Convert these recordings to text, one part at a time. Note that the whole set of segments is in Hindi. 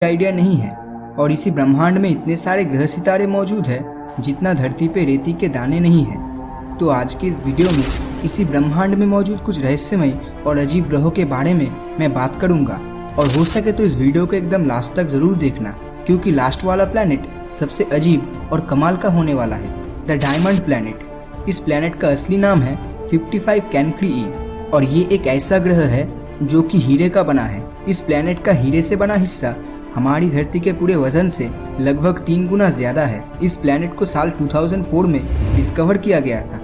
आइडिया नहीं है। और इसी ब्रह्मांड में इतने सारे ग्रह सितारे मौजूद है जितना धरती पे रेती के दाने नहीं है। तो आज के इस वीडियो में इसी ब्रह्मांड में मौजूद कुछ रहस्यमय और अजीब ग्रहों के बारे में मैं बात करूंगा। और हो सके तो इस वीडियो को एकदम लास्ट तक जरूर देखना, क्योंकि लास्ट वाला प्लैनेट सबसे अजीब और कमाल का होने वाला है, द डायमंड प्लैनेट। इस प्लैनेट का असली नाम है 55 कैनक्री ई और ये एक ऐसा ग्रह है जो कि हीरे का बना है। इस प्लैनेट का हीरे से बना हिस्सा हमारी धरती के पूरे वजन से लगभग 3 गुना ज्यादा है। इस प्लैनेट को साल 2004 में डिस्कवर किया गया था।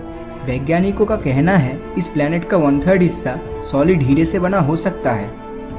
वैज्ञानिकों का कहना है इस प्लैनेट का 1/3 हिस्सा सॉलिड हीरे से बना हो सकता है।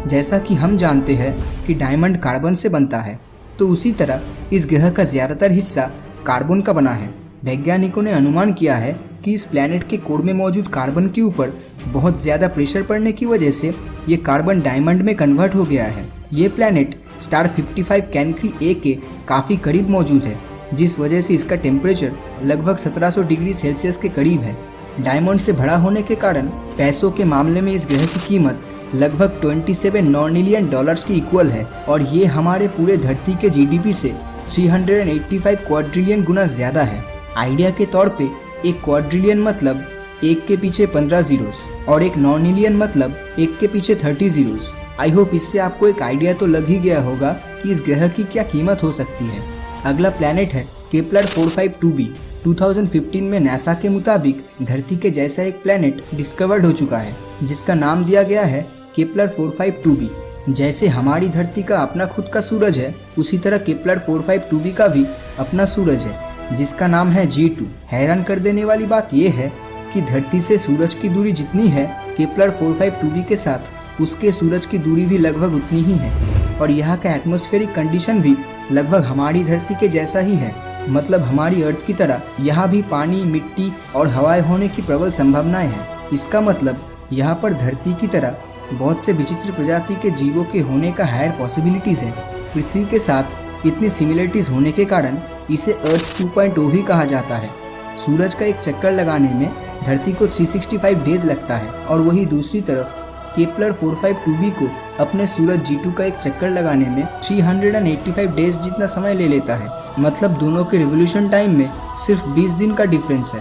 जैसा कि हम जानते हैं कि डायमंड कार्बन से बनता है, तो उसी तरह इस ग्रह का ज्यादातर हिस्सा कार्बन का बना है। वैज्ञानिकों ने अनुमान किया है कि इस प्लैनेट के कोर में मौजूद कार्बन के ऊपर बहुत ज्यादा प्रेशर पड़ने की वजह से ये कार्बन डायमंड में कन्वर्ट हो गया है। ये प्लैनेट स्टार 55 कैनक्री ए के काफी करीब मौजूद है, जिस वजह से इसका टेम्परेचर लगभग 1700 डिग्री सेल्सियस के करीब है। डायमंड से भरा होने के कारण पैसों के मामले में इस ग्रह की कीमत लगभग 27 नॉर्निलियन डॉलर्स की इक्वल है और ये हमारे पूरे धरती के जीडीपी से 385 क्वाड्रिलियन गुना ज्यादा है। आइडिया के तौर पे एक क्वाड्रिलियन मतलब 1 के पीछे 15 जीरोस और एक नॉर्निलियन मतलब 1 के पीछे 30 जीरोस। आई होप इससे आपको एक आइडिया तो लग ही गया होगा कि इस ग्रह की क्या कीमत हो सकती है। अगला प्लैनेट है केपलर 452b। 2015 में नासा के मुताबिक धरती के जैसा एक प्लैनेट डिस्कवर्ड हो चुका है, जिसका नाम दिया गया है केपलर 452b। जैसे हमारी धरती का अपना खुद का सूरज है, उसी तरह केपलर 452b का भी अपना सूरज है, जिसका नाम है G2। हैरान कर देने वाली बात यह है कि धरती से सूरज की दूरी जितनी है, केपलर 452b के साथ उसके सूरज की दूरी भी लगभग उतनी ही है। और यहाँ का एटमॉस्फेरिक कंडीशन भी लगभग हमारी धरती के जैसा ही है। मतलब हमारी अर्थ की तरह यहाँ भी पानी, मिट्टी और हवाएं होने की प्रबल संभावनाएं हैं। इसका मतलब यहाँ पर धरती की तरह बहुत से विचित्र प्रजाति के जीवों के होने का हायर पॉसिबिलिटीज है। पृथ्वी के साथ इतनी सिमिलरिटीज होने के कारण इसे अर्थ 2.0 भी कहा जाता है। सूरज का एक चक्कर लगाने में धरती को 365 डेज लगता है और वही दूसरी तरफ केपलर 452b को अपने सूरज G2 का एक चक्कर लगाने में 385 डेज जितना समय ले लेता है। मतलब दोनों के रिवोल्यूशन टाइम में सिर्फ 20 दिन का डिफरेंस है।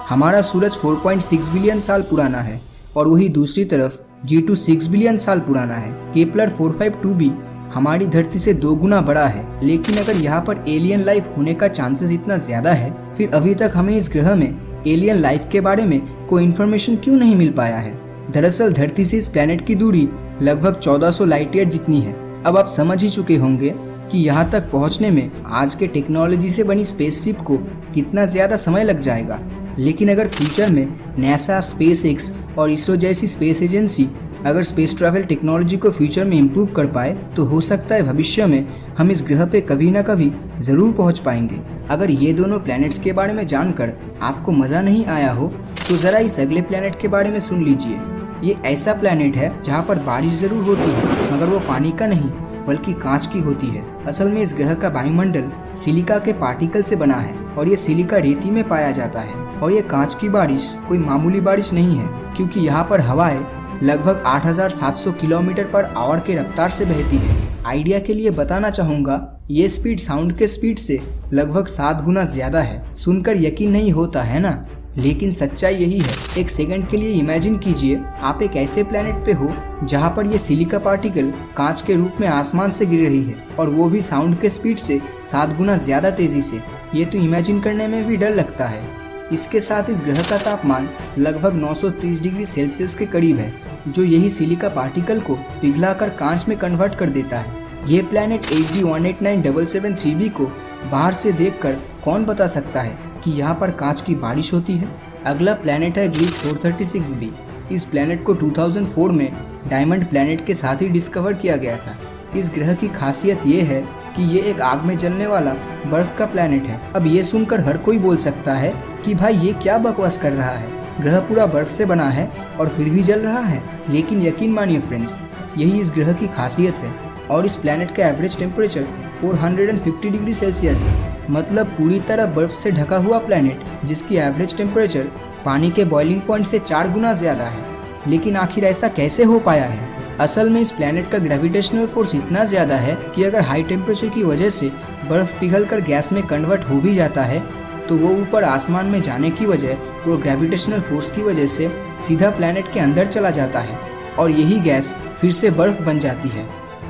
हमारा सूरज 4.6 बिलियन साल पुराना है और वही दूसरी तरफ G2 6 बिलियन साल पुराना है। केपलर 452b हमारी धरती से 2 गुना बड़ा है। लेकिन अगर यहाँ पर एलियन लाइफ होने का चांसेस इतना ज्यादा है, फिर अभी तक हमें इस ग्रह में एलियन लाइफ के बारे में कोई इन्फॉर्मेशन क्यों नहीं मिल पाया है। दरअसल धरती से इस प्लैनेट की दूरी लगभग 1400 लाइट ईयर जितनी है। अब आप समझ ही चुके होंगे कि यहाँ तक पहुँचने में आज के टेक्नोलॉजी से बनी स्पेसशिप को कितना ज्यादा समय लग जाएगा। लेकिन अगर फ्यूचर में नासा, स्पेसएक्स और इसरो जैसी स्पेस एजेंसी अगर स्पेस ट्रैवल टेक्नोलॉजी को फ्यूचर में इम्प्रूव कर पाए, तो हो सकता है भविष्य में हम इस ग्रह पे कभी ना कभी जरूर पहुंच पाएंगे। अगर ये दोनों प्लैनेट्स के बारे में जानकर आपको मजा नहीं आया हो, तो जरा इस अगले प्लैनेट के बारे में सुन लीजिए। ये ऐसा प्लैनेट है जहाँ पर बारिश जरूर होती है, मगर वो पानी का नहीं बल्कि कांच की होती है। असल में इस ग्रह का वायुमंडल सिलिका के पार्टिकल से बना है और ये सिलिका रेती में पाया जाता है। और ये कांच की बारिश कोई मामूली बारिश नहीं है, क्योंकि यहाँ पर हवाएं लगभग 8700 किलोमीटर पर आवर के रफ्तार से बहती है। आइडिया के लिए बताना चाहूँगा, ये स्पीड साउंड के स्पीड से लगभग 7 गुना ज्यादा है। सुनकर यकीन नहीं होता है ना, लेकिन सच्चाई यही है। एक सेकंड के लिए इमेजिन कीजिए आप एक ऐसे प्लैनेट पे हो जहाँ पर ये सिलिका पार्टिकल कांच के रूप में आसमान से गिर रही है, और वो भी साउंड के स्पीड से 7 गुना ज्यादा तेजी से। ये तो इमेजिन करने में भी डर लगता है। इसके साथ इस ग्रह का तापमान लगभग 930 डिग्री सेल्सियस के करीब है, जो यही सिलिका पार्टिकल को पिघलाकर कांच में कन्वर्ट कर देता है। ये प्लैनेट HD 189773b को बाहर से देखकर कौन बता सकता है कि यहाँ पर कांच की बारिश होती है। अगला प्लैनेट है ग्लीस 436b। इस प्लैनेट को 2004 में डायमंड प्लैनेट के साथ ही डिस्कवर किया गया था। इस ग्रह की खासियत ये है कि ये एक आग में जलने वाला बर्फ का प्लैनेट है। अब ये सुनकर हर कोई बोल सकता है कि भाई ये क्या बकवास कर रहा है, ग्रह पूरा बर्फ से बना है और फिर भी जल रहा है। लेकिन यकीन मानिए फ्रेंड्स, यही इस ग्रह की खासियत है। और इस प्लैनेट का एवरेज टेम्परेचर 450 डिग्री सेल्सियस है। मतलब पूरी तरह बर्फ से ढका हुआ प्लैनेट, जिसकी एवरेज टेम्परेचर पानी के बॉइलिंग पॉइंट से 4 गुना ज्यादा है। लेकिन आखिर ऐसा कैसे हो पाया है? असल में इस प्लैनेट का ग्रेविटेशनल फोर्स इतना ज़्यादा है कि अगर हाई टेम्परेचर की वजह से बर्फ़ पिघलकर गैस में कन्वर्ट हो भी जाता है तो वो ऊपर आसमान में जाने की वजह और ग्रेविटेशनल फोर्स की वजह से सीधा प्लैनेट के अंदर चला जाता है और यही गैस फिर से बर्फ़ बन जाती है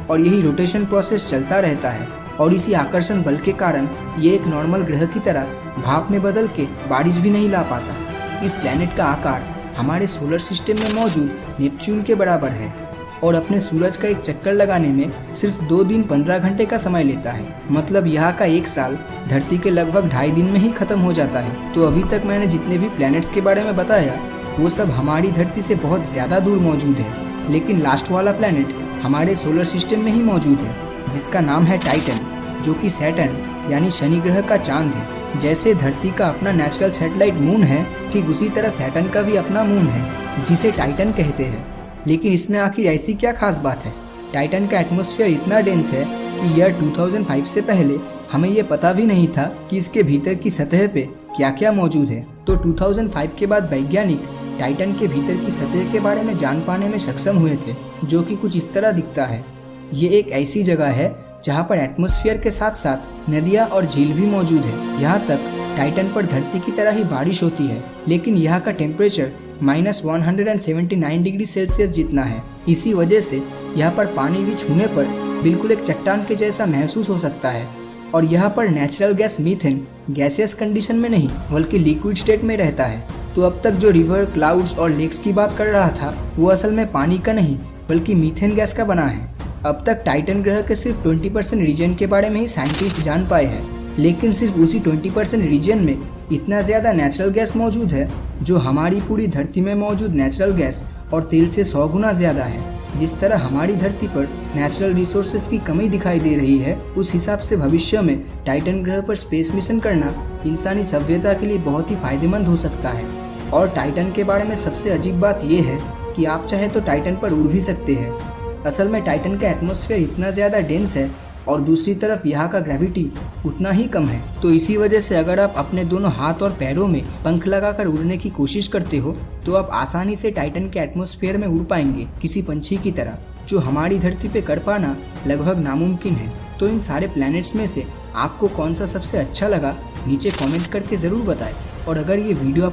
और यही रोटेशन प्रोसेस चलता रहता है और इसी आकर्षण बल के कारण ये एक नॉर्मल ग्रह की तरह भाप में बदल के बारिश भी नहीं ला पाता। इस प्लैनेट का आकार हमारे सोलर सिस्टम में मौजूद नेपच्यून के बराबर है और अपने सूरज का एक चक्कर लगाने में सिर्फ 2 दिन 15 घंटे का समय लेता है। मतलब यहाँ का 1 साल धरती के लगभग 2.5 दिन में ही खत्म हो जाता है। तो अभी तक मैंने जितने भी प्लैनेट्स के बारे में बताया वो सब हमारी धरती से बहुत ज़्यादा दूर मौजूद है, लेकिन लास्ट वाला प्लैनेट हमारे सोलर सिस्टम में ही मौजूद है जिसका नाम है टाइटन, जो कि सैटर्न यानी शनि ग्रह का चांद है। जैसे धरती का अपना नेचुरल सैटेलाइट मून है, ठीक उसी तरह सैटर्न का भी अपना मून है जिसे टाइटन कहते हैं। लेकिन इसमें आखिर ऐसी क्या खास बात है? टाइटन का एटमॉस्फेयर इतना डेंस है कि ईयर 2005 से पहले हमें ये पता भी नहीं था कि इसके भीतर की सतह पे क्या क्या मौजूद है। तो 2005 के बाद वैज्ञानिक टाइटन के भीतर की सतह के बारे में जान पाने में सक्षम हुए थे, जो कि कुछ इस तरह दिखता है। ये एक ऐसी जगह है जहाँ पर एटमॉस्फेयर के साथ साथ नदियाँ और झील भी मौजूद है। यहाँ तक टाइटन पर धरती की तरह ही बारिश होती है, लेकिन यहाँ का टेम्परेचर -179 डिग्री सेल्सियस जितना है। इसी वजह से यहाँ पर पानी भी छूने पर बिल्कुल एक चट्टान के जैसा महसूस हो सकता है। और यहाँ पर natural gas methane gaseous condition में नहीं बल्कि लिक्विड स्टेट में रहता है। तो अब तक जो रिवर, क्लाउड्स और लेक्स की बात कर रहा था वो असल में पानी का नहीं बल्कि मीथेन गैस का बना है। अब तक टाइटन ग्रह के सिर्फ 20% रीजन के बारे में ही साइंटिस्ट जान पाए हैं, लेकिन सिर्फ उसी 20% रीजन में इतना ज़्यादा नेचुरल गैस मौजूद है जो हमारी पूरी धरती में मौजूद नेचुरल गैस और तेल से 100 गुना ज़्यादा है। जिस तरह हमारी धरती पर नेचुरल रिसोर्सेज की कमी दिखाई दे रही है, उस हिसाब से भविष्य में टाइटन ग्रह पर स्पेस मिशन करना इंसानी सभ्यता के लिए बहुत ही फायदेमंद हो सकता है। और टाइटन के बारे में सबसे अजीब बात यह है कि आप चाहे तो टाइटन पर उड़ भी सकते हैं। असल में टाइटन का एटमॉस्फेयर इतना ज़्यादा डेंस है और दूसरी तरफ यहाँ का ग्रेविटी उतना ही कम है। तो इसी वजह से अगर आप अपने दोनों हाथ और पैरों में पंख लगाकर उड़ने की कोशिश करते हो तो आप आसानी से टाइटन के एटमॉस्फेयर में उड़ पाएंगे किसी पंछी की तरह, जो हमारी धरती पे कर पाना लगभग नामुमकिन है। तो इन सारे प्लैनेट्स में से आपको कौन सा सबसे अच्छा लगा नीचे कमेंट करके ज़रूर बताएं। और अगर ये वीडियो